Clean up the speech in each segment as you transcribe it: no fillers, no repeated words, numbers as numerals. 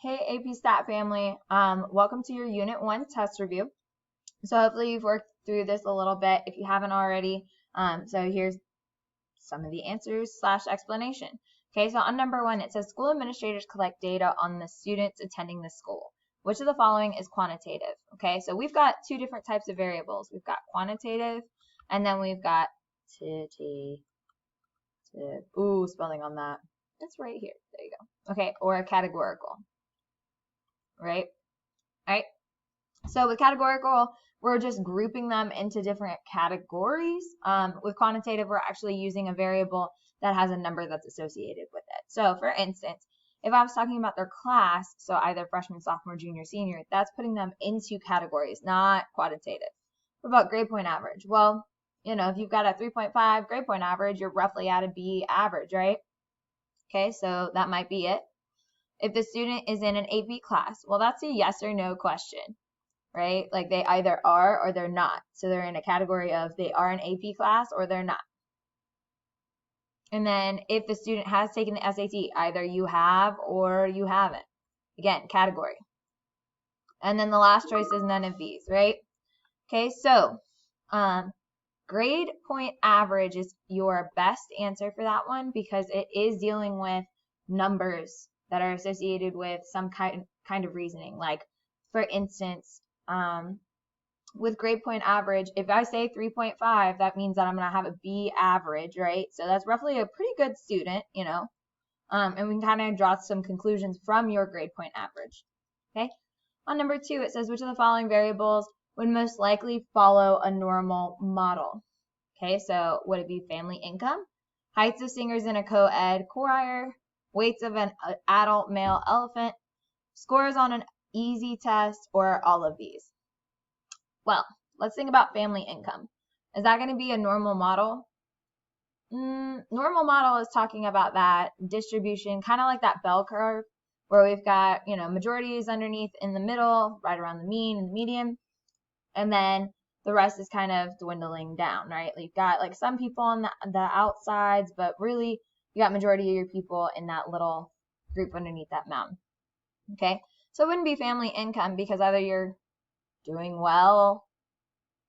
Hey AP Stat family, welcome to your Unit 1 test review. So hopefully you've worked through this a little bit if you haven't already. So here's some of the answers / explanation. Okay, so on number 1 it says school administrators collect data on the students attending the school. Which of the following is quantitative? Okay, so we've got two different types of variables. We've got quantitative and then we've got spelling on that. It's right here. There you go. Okay, or a categorical. Right? Right? So with categorical, we're just grouping them into different categories. With quantitative, we're actually using a variable that has a number that's associated with it. So for instance, if I was talking about their class, so either freshman, sophomore, junior, senior, that's putting them into categories, not quantitative. What about grade point average? Well, if you've got a 3.5 grade point average, you're roughly at a B average, right? Okay, so that might be it. If the student is in an AP class, well, that's a yes or no question, right? Like they either are or they're not. So they're in a category of they are an AP class or they're not. And then if the student has taken the SAT, either you have or you haven't. Again, category. And then the last choice is none of these, right? Okay, so grade point average is your best answer for that one because it is dealing with numbers that are associated with some kind of reasoning. Like, for instance, with grade point average, if I say 3.5, that means that I'm going to have a B average, right? So that's roughly a pretty good student, and we can kind of draw some conclusions from your grade point average, okay? On number 2, it says, which of the following variables would most likely follow a normal model? Okay, so would it be family income, heights of singers in a co-ed choir, weights of an adult male elephant, scores on an easy test, or all of these? Well, let's think about family income. Is that going to be a normal model? Normal model is talking about that distribution, kind of like that bell curve, where we've got, majorities underneath in the middle, right around the mean and the median, and then the rest is kind of dwindling down, right? You've got like some people on the outsides, but really you got majority of your people in that little group underneath that mountain. Okay, so it wouldn't be family income because either you're doing well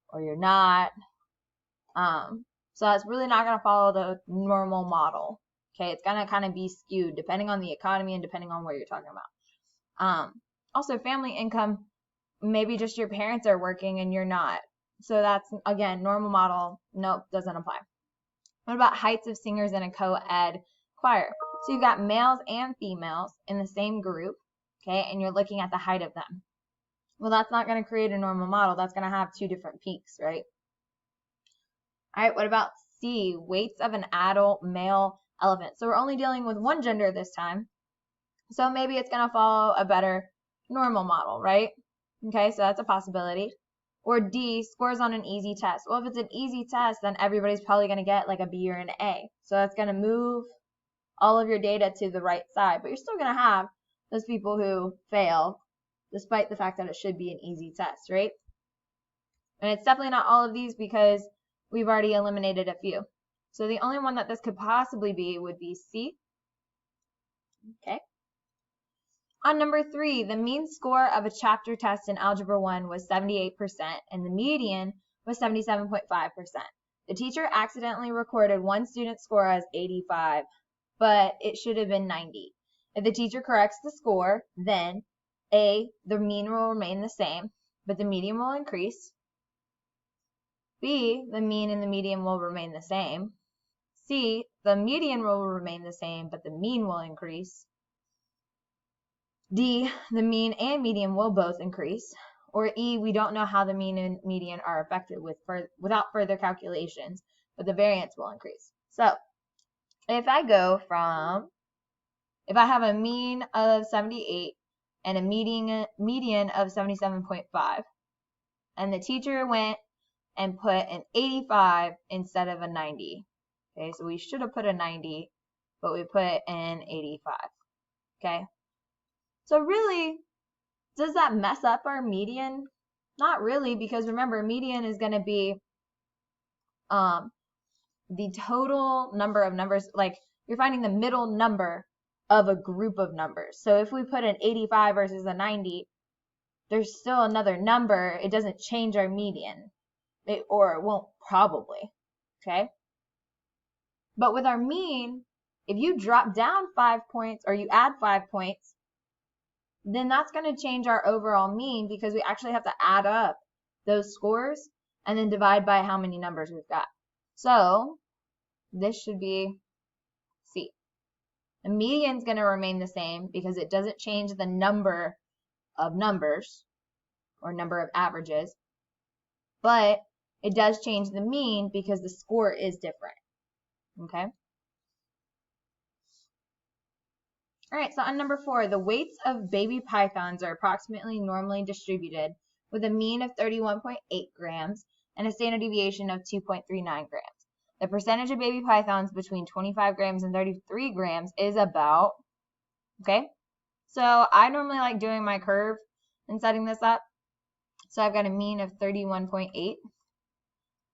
or you're not. So that's really not going to follow the normal model. Okay, it's going to kind of be skewed depending on the economy and depending on what you're talking about. Also, family income, maybe just your parents are working and you're not. So that's, again, normal model, nope, doesn't apply. What about heights of singers in a co-ed choir? So you've got males and females in the same group, okay, and you're looking at the height of them. Well, that's not going to create a normal model. That's going to have two different peaks, right? All right, what about C, weights of an adult male elephant? So we're only dealing with one gender this time. So maybe it's going to follow a better normal model, right? Okay, so that's a possibility. Or D, scores on an easy test. Well, if it's an easy test, then everybody's probably going to get like a B or an A. So that's going to move all of your data to the right side. But you're still going to have those people who fail, despite the fact that it should be an easy test, right? And it's definitely not all of these because we've already eliminated a few. So the only one that this could possibly be would be C. Okay. On number 3, the mean score of a chapter test in Algebra 1 was 78% and the median was 77.5%. The teacher accidentally recorded one student's score as 85, but it should have been 90. If the teacher corrects the score, then A, the mean will remain the same, but the median will increase. B, the mean and the median will remain the same. C, the median will remain the same, but the mean will increase. D, the mean and median will both increase. Or E, we don't know how the mean and median are affected without further calculations, but the variance will increase. So if I have a mean of 78 and a median of 77.5, and the teacher went and put an 85 instead of a 90. Okay, so we should have put a 90, but we put an 85. Okay. So really, does that mess up our median? Not really, because remember, median is going to be the total number of numbers, like you're finding the middle number of a group of numbers. So if we put an 85 versus a 90, there's still another number. It doesn't change our median, or it won't probably, okay? But with our mean, if you drop down 5 points or you add 5 points, then that's going to change our overall mean because we actually have to add up those scores and then divide by how many numbers we've got. So this should be C. The median is going to remain the same because it doesn't change the number of numbers or number of averages, but it does change the mean because the score is different. Okay? All right, so on number 4, the weights of baby pythons are approximately normally distributed with a mean of 31.8 grams and a standard deviation of 2.39 grams. The percentage of baby pythons between 25 grams and 33 grams is about, okay? So I normally like doing my curve and setting this up. So I've got a mean of 31.8,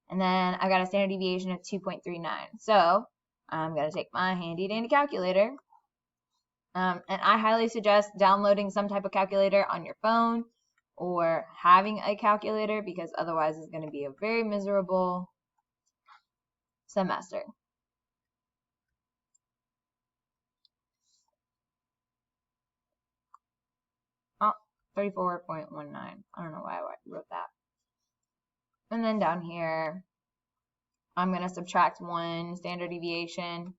and then I've got a standard deviation of 2.39. So I'm going to take my handy dandy calculator. And I highly suggest downloading some type of calculator on your phone or having a calculator because otherwise it's going to be a very miserable semester. Oh, 34.19. I don't know why I wrote that. And then down here, I'm going to subtract 1 standard deviation.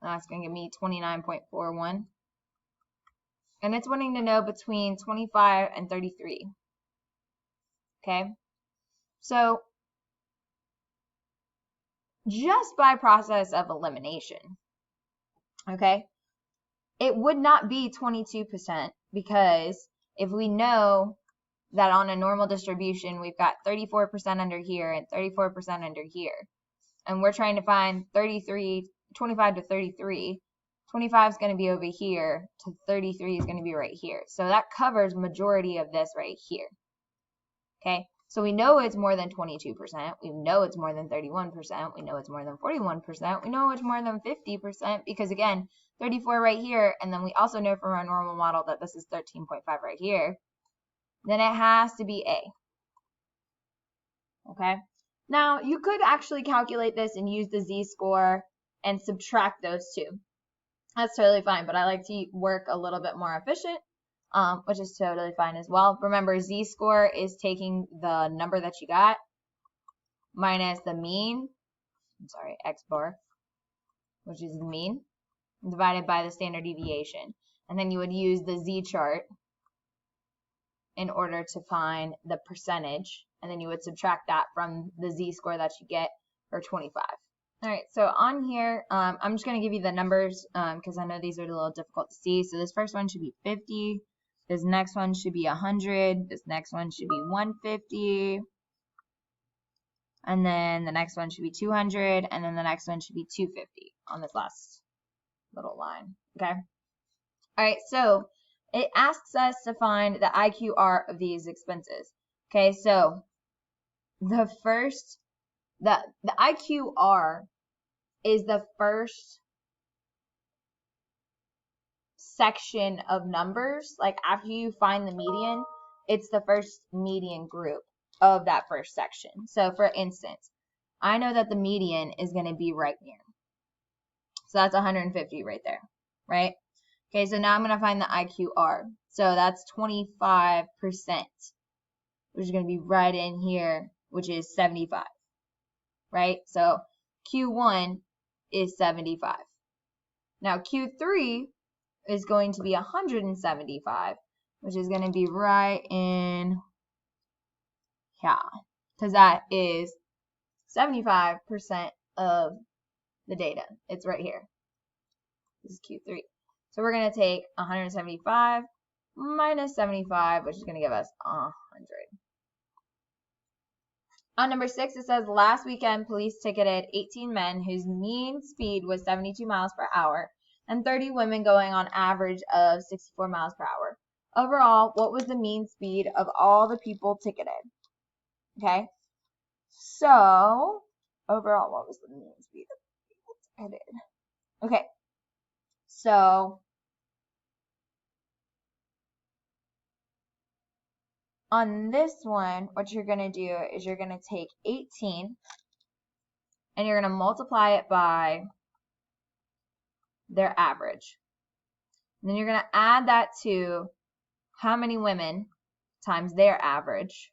That's going to give me 29.41. And it's wanting to know between 25 and 33. Okay? So, just by process of elimination, okay, it would not be 22% because if we know that on a normal distribution, we've got 34% under here and 34% under here, and we're trying to find 25 to 33, 25 is going to be over here to 33 is going to be right here. So that covers majority of this right here. Okay, so we know it's more than 22%. We know it's more than 31%. We know it's more than 41%. We know it's more than 50% because, again, 34 right here, and then we also know from our normal model that this is 13.5 right here. Then it has to be A. Okay, now you could actually calculate this and use the z-score and subtract those two. That's totally fine, but I like to work a little bit more efficient, which is totally fine as well. Remember, z-score is taking the number that you got minus the mean, x bar, which is the mean, divided by the standard deviation. And then you would use the z-chart in order to find the percentage, and then you would subtract that from the z-score that you get for 25. All right, so on here, I'm just going to give you the numbers because I know these are a little difficult to see. So this first one should be 50. This next one should be 100. This next one should be 150. And then the next one should be 200. And then the next one should be 250 on this last little line. Okay. All right, so it asks us to find the IQR of these expenses. Okay, so the first, the IQR is the first section of numbers. Like after you find the median, it's the first median group of that first section. So for instance, I know that the median is going to be right here. So that's 150 right there, right? Okay, so now I'm going to find the IQR. So that's 25%, which is going to be right in here, which is 75, right? So Q1 is 75. Now Q3 is going to be 175, which is going to be right in here, because that is 75% of the data. It's right here. This is Q3. So we're going to take 175 minus 75, which is going to give us 100. On number 6, it says, last weekend, police ticketed 18 men whose mean speed was 72 miles per hour and 30 women going on average of 64 miles per hour. Overall, what was the mean speed of all the people ticketed? Okay, so overall, what was the mean speed? I did. Okay, so on this one, what you're going to do is you're going to take 18 and you're going to multiply it by their average. And then you're going to add that to how many women times their average.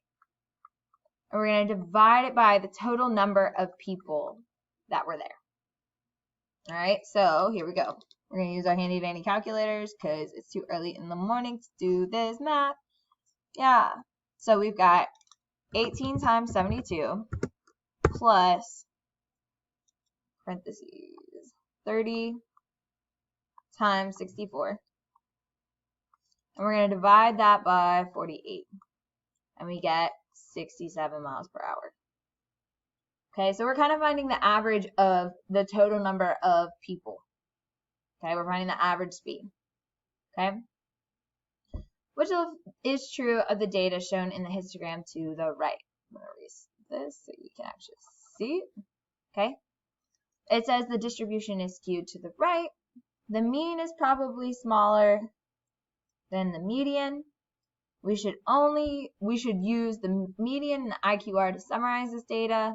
And we're going to divide it by the total number of people that were there. All right, so here we go. We're going to use our handy dandy calculators because it's too early in the morning to do this math. Yeah, so we've got 18 times 72 plus parentheses 30 times 64. And we're going to divide that by 48. And we get 67 miles per hour. Okay, so we're kind of finding the average of the total number of people. Okay, we're finding the average speed. Okay, which is true of the data shown in the histogram to the right. I'm going to erase this so you can actually see it. Okay, it says the distribution is skewed to the right. The mean is probably smaller than the median. We should use the median and the IQR to summarize this data.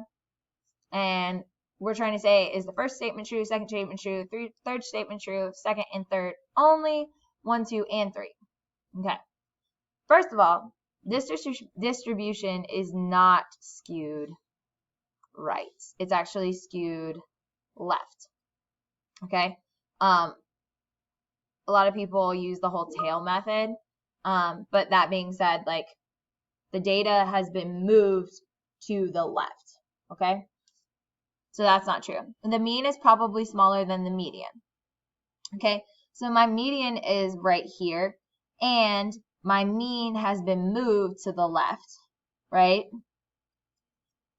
And we're trying to say, is the first statement true, second statement true, third statement true, second and third only, 1, 2, and 3. Okay. First of all, this distribution is not skewed right. It's actually skewed left. Okay. A lot of people use the whole tail method. But that being said, like, the data has been moved to the left. Okay. So that's not true. The mean is probably smaller than the median. Okay, so my median is right here, and my mean has been moved to the left, right?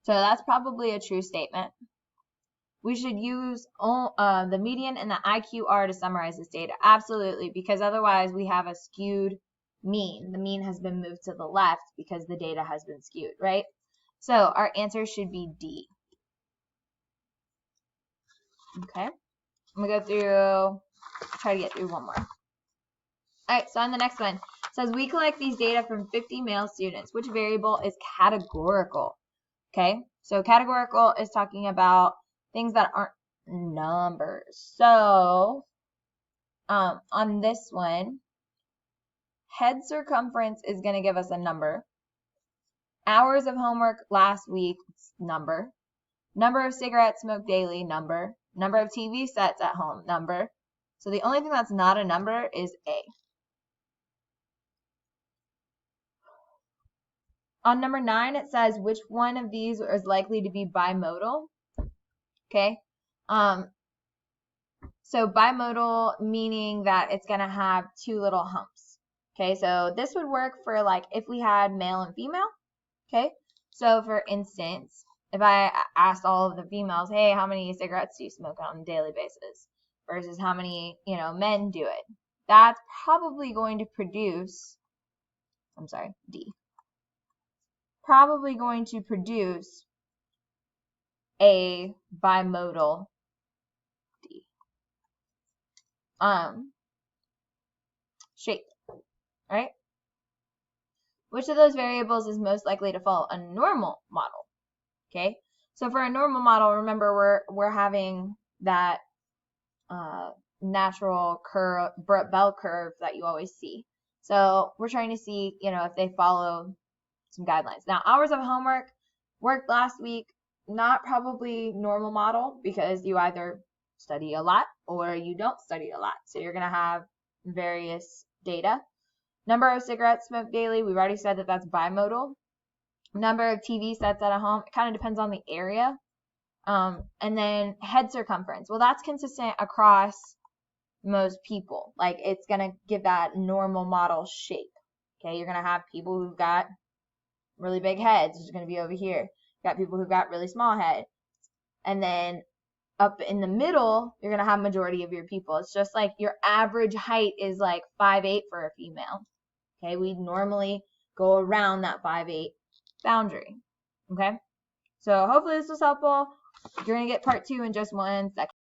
So that's probably a true statement. We should use the median and the IQR to summarize this data. Absolutely, because otherwise we have a skewed mean. The mean has been moved to the left because the data has been skewed, right? So our answer should be D. Okay, I'm going to go through, try to get through one more. All right, so on the next one, it says we collect these data from 50 male students. Which variable is categorical? Okay, so categorical is talking about things that aren't numbers. So on this one, head circumference is going to give us a number. Hours of homework last week, number. Number of cigarettes smoked daily, number. Number of TV sets at home, number. So the only thing that's not a number is A. On number 9, it says which one of these is likely to be bimodal. Okay. So bimodal meaning that it's going to have two little humps. Okay. So this would work for like if we had male and female. Okay. So for instance, if I asked all of the females, hey, how many cigarettes do you smoke on a daily basis versus how many, men do it, that's probably going to produce, D. Probably going to produce a bimodal D. Shape, right? Which of those variables is most likely to follow a normal model? Okay, so for a normal model, remember we're having that natural curve, bell curve that you always see. So we're trying to see, if they follow some guidelines. Now, hours of homework worked last week, not probably normal model because you either study a lot or you don't study a lot. So you're going to have various data. Number of cigarettes smoked daily, we've already said that that's bimodal. Number of TV sets at a home, it kind of depends on the area. And then head circumference. Well, that's consistent across most people. Like, it's going to give that normal model shape. Okay, you're going to have people who've got really big heads, which is going to be over here. You got people who've got really small heads. And then up in the middle, you're going to have majority of your people. It's just like your average height is like 5'8" for a female. Okay, we normally go around that 5'8" boundary. Okay, so hopefully this was helpful. You're going to get part 2 in just 1 second.